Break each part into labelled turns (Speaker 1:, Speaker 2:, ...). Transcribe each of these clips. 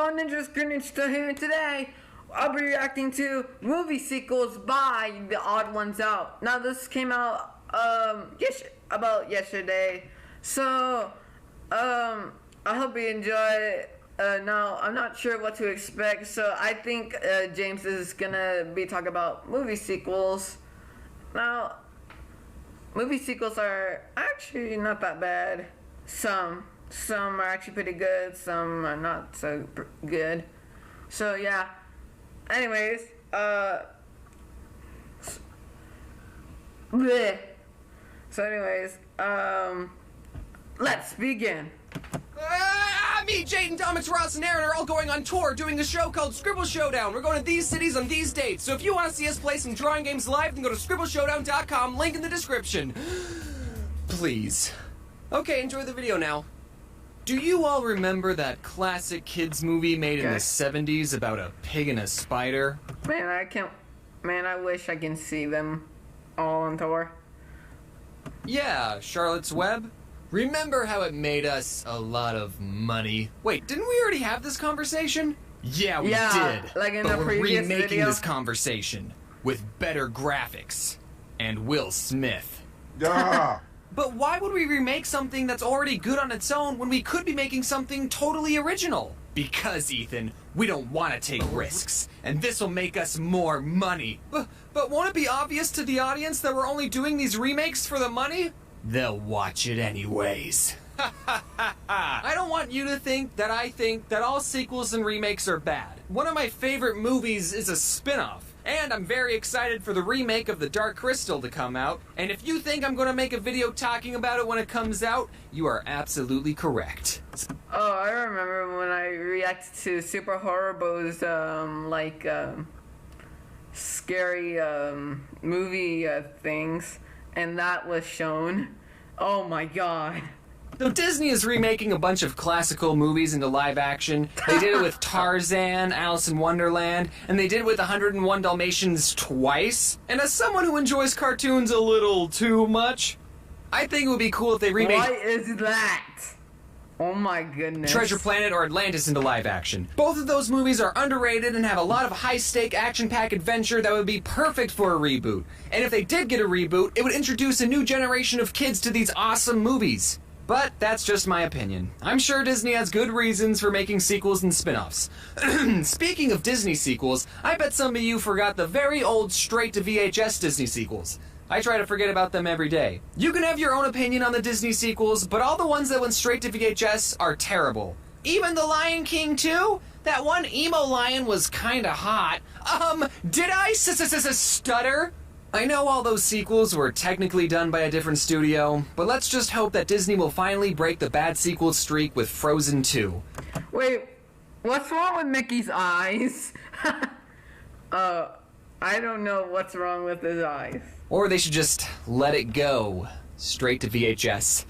Speaker 1: Hello Ninjas, Greenninjatale here, and today I'll be reacting to movie sequels by TheOdd1sOut. Now this came out about yesterday, so I hope you enjoy it. Now I'm not sure what to expect, so I think James is gonna be talking about movie sequels. Now movie sequels are actually not that bad. Some are actually pretty good, some are not so good. So yeah. Anyways, bleh. So anyways, let's begin.
Speaker 2: Me, Jaden, Thomas, Ross, and Aaron are all going on tour doing a show called Scribble Showdown. We're going to these cities on these dates. So if you want to see us play some drawing games live, then go to scribbleshowdown.com, link in the description. Please. Okay, enjoy the video now. Do you all remember that classic kids movie made in the 70s about a pig and a spider?
Speaker 1: Man, I wish I can see them all on tour.
Speaker 2: Yeah, Charlotte's Web. Remember how it made us a lot of money? Wait, didn't we already have this conversation? Yeah, we did.
Speaker 1: Like in
Speaker 2: but
Speaker 1: the
Speaker 2: we're
Speaker 1: previous
Speaker 2: remaking
Speaker 1: video?
Speaker 2: this conversation with better graphics and Will Smith.
Speaker 3: Yeah.
Speaker 2: But why would we remake something that's already good on its own when we could be making something totally original? Because, Ethan, we don't want to take risks, and this will make us more money. But won't it be obvious to the audience that we're only doing these remakes for the money? They'll watch it anyways. I don't want you to think that I think that all sequels and remakes are bad. One of my favorite movies is a spin-off. And I'm very excited for the remake of The Dark Crystal to come out. And if you think I'm going to make a video talking about it when it comes out, you are absolutely correct.
Speaker 1: Oh, I remember when I reacted to Super Horrible's, scary, movie, things, and that was shown. Oh my god.
Speaker 2: Though Disney is remaking a bunch of classical movies into live action. They did it with Tarzan, Alice in Wonderland, and they did it with 101 Dalmatians twice. And as someone who enjoys cartoons a little too much, I think it would be cool if they remade...
Speaker 1: What is that? Oh my goodness.
Speaker 2: Treasure Planet or Atlantis into live action. Both of those movies are underrated and have a lot of high-stake, action-packed adventure that would be perfect for a reboot. And if they did get a reboot, it would introduce a new generation of kids to these awesome movies. But that's just my opinion. I'm sure Disney has good reasons for making sequels and spin-offs. Speaking of Disney sequels, I bet some of you forgot the very old straight-to-VHS Disney sequels. I try to forget about them every day. You can have your own opinion on the Disney sequels, but all the ones that went straight to VHS are terrible. Even The Lion King 2? That one emo lion was kinda hot. Did I stutter? I know all those sequels were technically done by a different studio, but let's just hope that Disney will finally break the bad sequel streak with Frozen 2.
Speaker 1: Wait, what's wrong with Mickey's eyes? I don't know what's wrong with his eyes.
Speaker 2: Or they should just let it go. Straight to VHS.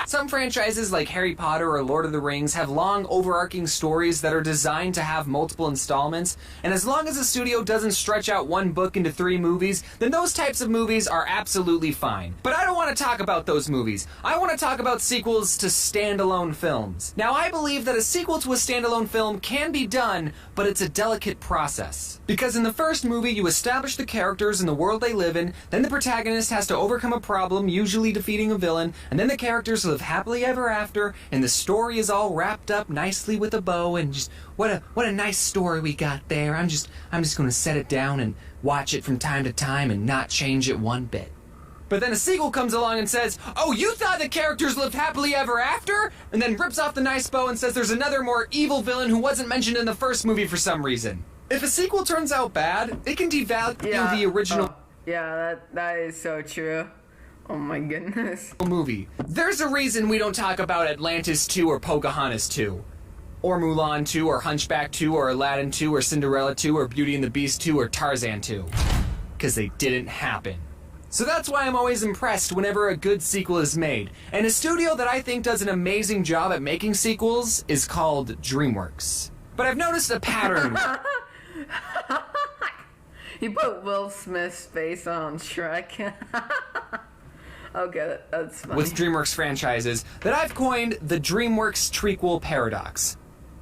Speaker 2: Some franchises like Harry Potter or Lord of the Rings have long overarching stories that are designed to have multiple installments, and as long as the studio doesn't stretch out one book into 3 movies, then those types of movies are absolutely fine. But I don't want to talk about those movies. I want to talk about sequels to standalone films. Now, I believe that a sequel to a standalone film can be done, but it's a delicate process. Because in the first movie, you establish the characters and the world they live in, then the protagonist has to overcome a problem, usually defeating a villain, and then the characters live happily ever after, and the story is all wrapped up nicely with a bow, and just what a nice story we got there. I'm just going to set it down and watch it from time to time and not change it one bit. But then a sequel comes along and says, "Oh, you thought the characters lived happily ever after?" And then rips off the nice bow and says there's another more evil villain who wasn't mentioned in the first movie for some reason. If a sequel turns out bad, it can devalue the original
Speaker 1: that is so true. Oh my goodness.
Speaker 2: Movie. There's a reason we don't talk about Atlantis 2 or Pocahontas 2. Or Mulan 2 or Hunchback 2 or Aladdin 2 or Cinderella 2 or Beauty and the Beast 2 or Tarzan 2. Because they didn't happen. So that's why I'm always impressed whenever a good sequel is made. And a studio that I think does an amazing job at making sequels is called DreamWorks. But I've noticed a pattern.
Speaker 1: He put Will Smith's face on Shrek. Okay, that's funny.
Speaker 2: With DreamWorks franchises that I've coined the DreamWorks trequel paradox.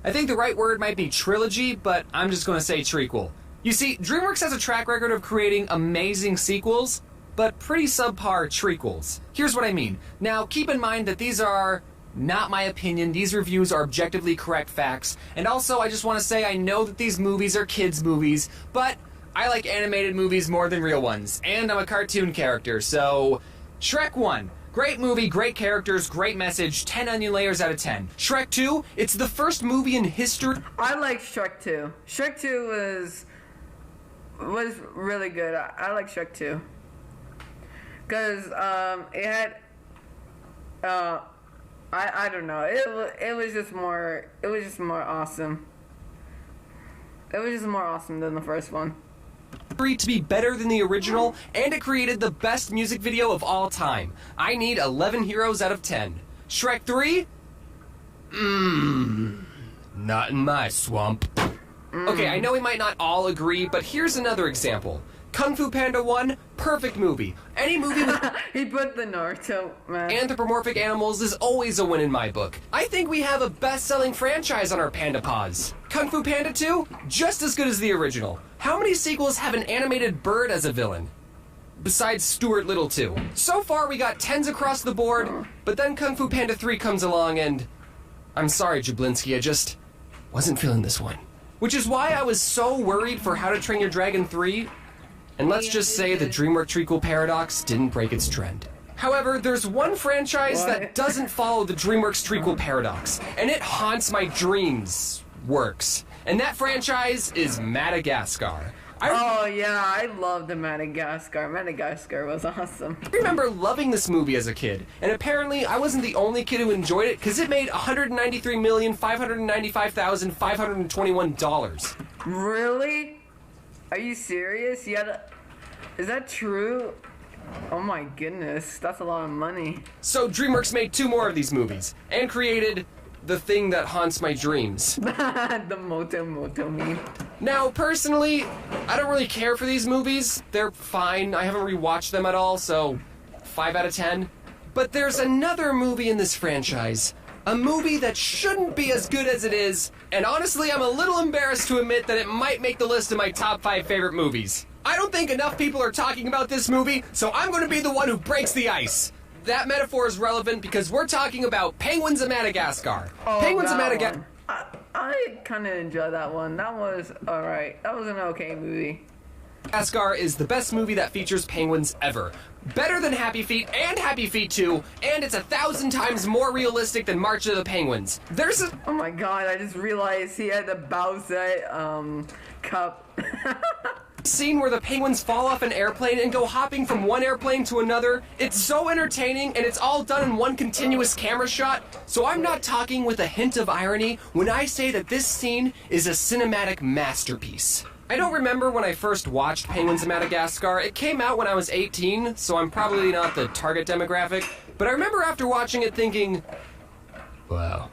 Speaker 2: I think the right word might be trilogy, but I'm just going to say trequel. You see, DreamWorks has a track record of creating amazing sequels, but pretty subpar trequels. Here's what I mean. Now, keep in mind that these are not my opinion. These reviews are objectively correct facts. And also, I just want to say I know that these movies are kids' movies, but I like animated movies more than real ones. And I'm a cartoon character, so Shrek 1. Great movie, great characters, great message, 10 onion layers out of 10. Shrek 2, it's the first movie in history.
Speaker 1: I like Shrek 2. Shrek 2 was really good. I like Shrek 2. Because it had I don't know. It was just more awesome. It was just more awesome than the first one.
Speaker 2: To be better than the original, and it created the best music video of all time. I need 11 heroes out of 10. Shrek 3? Not in my swamp. Okay, I know we might not all agree, but here's another example. Kung Fu Panda 1, perfect movie. Any movie with
Speaker 1: He put the Naruto, man.
Speaker 2: anthropomorphic animals is always a win in my book. I think we have a best-selling franchise on our Panda Paws. Kung Fu Panda 2, just as good as the original. How many sequels have an animated bird as a villain? Besides Stuart Little 2. So far we got 10s across the board, but then Kung Fu Panda 3 comes along and... I'm sorry, Jablinski, I just wasn't feeling this one. Which is why I was so worried for How to Train Your Dragon 3. And let's just say the DreamWorks trequel paradox didn't break its trend. However, there's one franchise that doesn't follow the DreamWorks trequel paradox, and it haunts my dreams. Works. And that franchise is Madagascar.
Speaker 1: Oh yeah, I loved the Madagascar. Madagascar was awesome.
Speaker 2: I remember loving this movie as a kid, and apparently I wasn't the only kid who enjoyed it, because it made $193,595,521.
Speaker 1: Really? Are you serious? Is that true? Oh my goodness, that's a lot of money.
Speaker 2: So DreamWorks made 2 more of these movies, and created the thing that haunts my dreams.
Speaker 1: The Moto meme.
Speaker 2: Now, personally, I don't really care for these movies. They're fine. I haven't rewatched them at all, so 5 out of 10. But there's another movie in this franchise. A movie that shouldn't be as good as it is, and honestly, I'm a little embarrassed to admit that it might make the list of my top 5 favorite movies. I don't think enough people are talking about this movie, so I'm going to be the one who breaks the ice. That metaphor is relevant because we're talking about Penguins of Madagascar.
Speaker 1: Oh,
Speaker 2: Penguins of Madagascar.
Speaker 1: I kind of enjoyed that one. That was alright. That was an okay movie.
Speaker 2: Madagascar is the best movie that features penguins ever. Better than Happy Feet and Happy Feet 2, and it's 1,000 times more realistic than March of the Penguins. There's a...
Speaker 1: Oh my god, I just realized he had the Bowser cup.
Speaker 2: scene where the penguins fall off an airplane and go hopping from one airplane to another. It's so entertaining, and it's all done in one continuous camera shot, so I'm not talking with a hint of irony when I say that this scene is a cinematic masterpiece. I don't remember when I first watched Penguins of Madagascar. It came out when I was 18, so I'm probably not the target demographic, but I remember after watching it thinking, wow.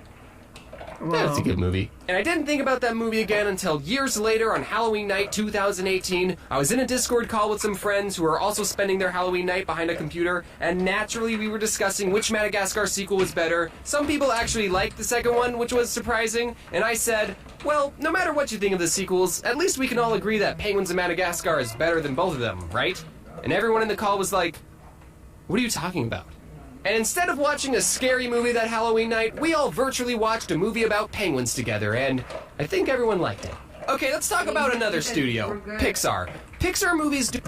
Speaker 2: That's a good movie. And I didn't think about that movie again until years later on Halloween night 2018. I was in a Discord call with some friends who were also spending their Halloween night behind a computer, and naturally we were discussing which Madagascar sequel was better. Some people actually liked the second one, which was surprising, and I said, well, no matter what you think of the sequels, at least we can all agree that Penguins of Madagascar is better than both of them, right? And everyone in the call was like, what are you talking about? And instead of watching a scary movie that Halloween night, we all virtually watched a movie about penguins together, and I think everyone liked it. Okay, let's talk about another studio, Pixar. Pixar movies do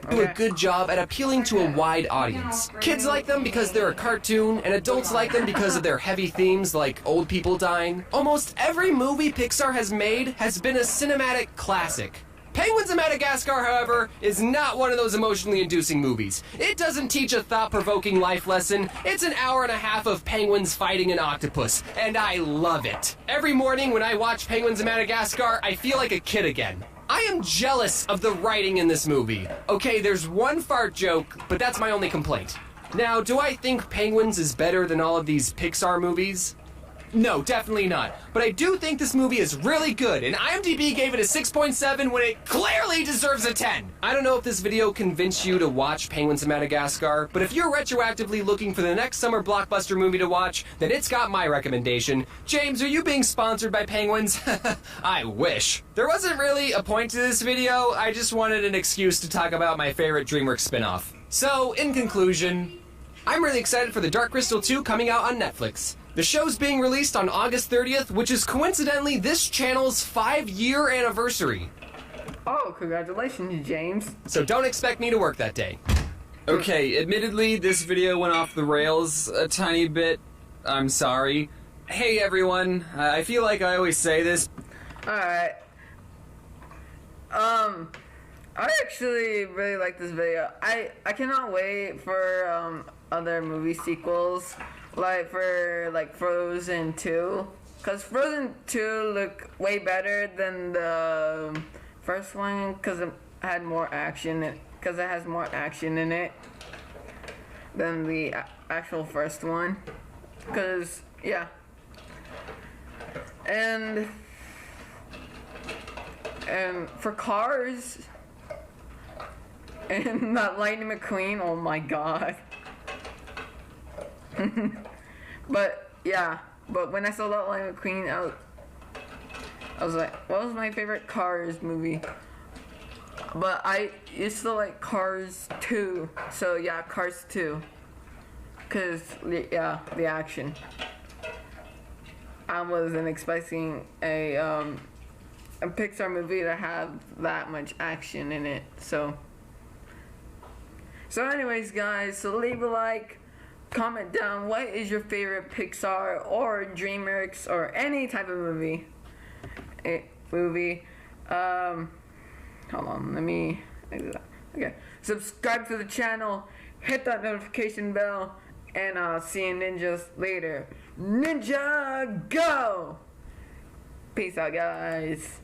Speaker 2: a good job at appealing to a wide audience. Kids like them because they're a cartoon, and adults like them because of their heavy themes like old people dying. Almost every movie Pixar has made has been a cinematic classic. Penguins of Madagascar, however, is not one of those emotionally inducing movies. It doesn't teach a thought-provoking life lesson. It's an hour and a half of penguins fighting an octopus, and I love it. Every morning when I watch Penguins of Madagascar, I feel like a kid again. I am jealous of the writing in this movie. Okay, there's one fart joke, but that's my only complaint. Now, do I think Penguins is better than all of these Pixar movies? No, definitely not. But I do think this movie is really good, and IMDb gave it a 6.7 when it clearly deserves a 10. I don't know if this video convinced you to watch Penguins of Madagascar, but if you're retroactively looking for the next summer blockbuster movie to watch, then it's got my recommendation. James, are you being sponsored by Penguins? I wish. There wasn't really a point to this video, I just wanted an excuse to talk about my favorite DreamWorks spinoff. So, in conclusion, I'm really excited for The Dark Crystal 2 coming out on Netflix. The show's being released on August 30th, which is coincidentally this channel's 5-year anniversary.
Speaker 1: Oh, congratulations, James.
Speaker 2: So don't expect me to work that day.
Speaker 3: Okay, admittedly, this video went off the rails a tiny bit. I'm sorry. Hey everyone, I feel like I always say this.
Speaker 1: Alright. I actually really like this video. I cannot wait for other movie sequels, like for Frozen 2, cause Frozen 2 look way better than the first one, cause it had more action. Cause it has more action in it than the actual first one. Cause yeah, and for Cars. And that Lightning McQueen, oh my god. But yeah, but when I saw that Lightning McQueen, I was like, what was my favorite Cars movie? But I used to like Cars 2, so yeah, Cars 2. Cause yeah, the action. I wasn't expecting a Pixar movie to have that much action in it, so anyways, guys, so leave a like, comment down what is your favorite Pixar or DreamWorks or any type of movie. Hold on, let me do that. Okay, subscribe to the channel, hit that notification bell, and I'll see you ninjas later. Ninja go! Peace out, guys.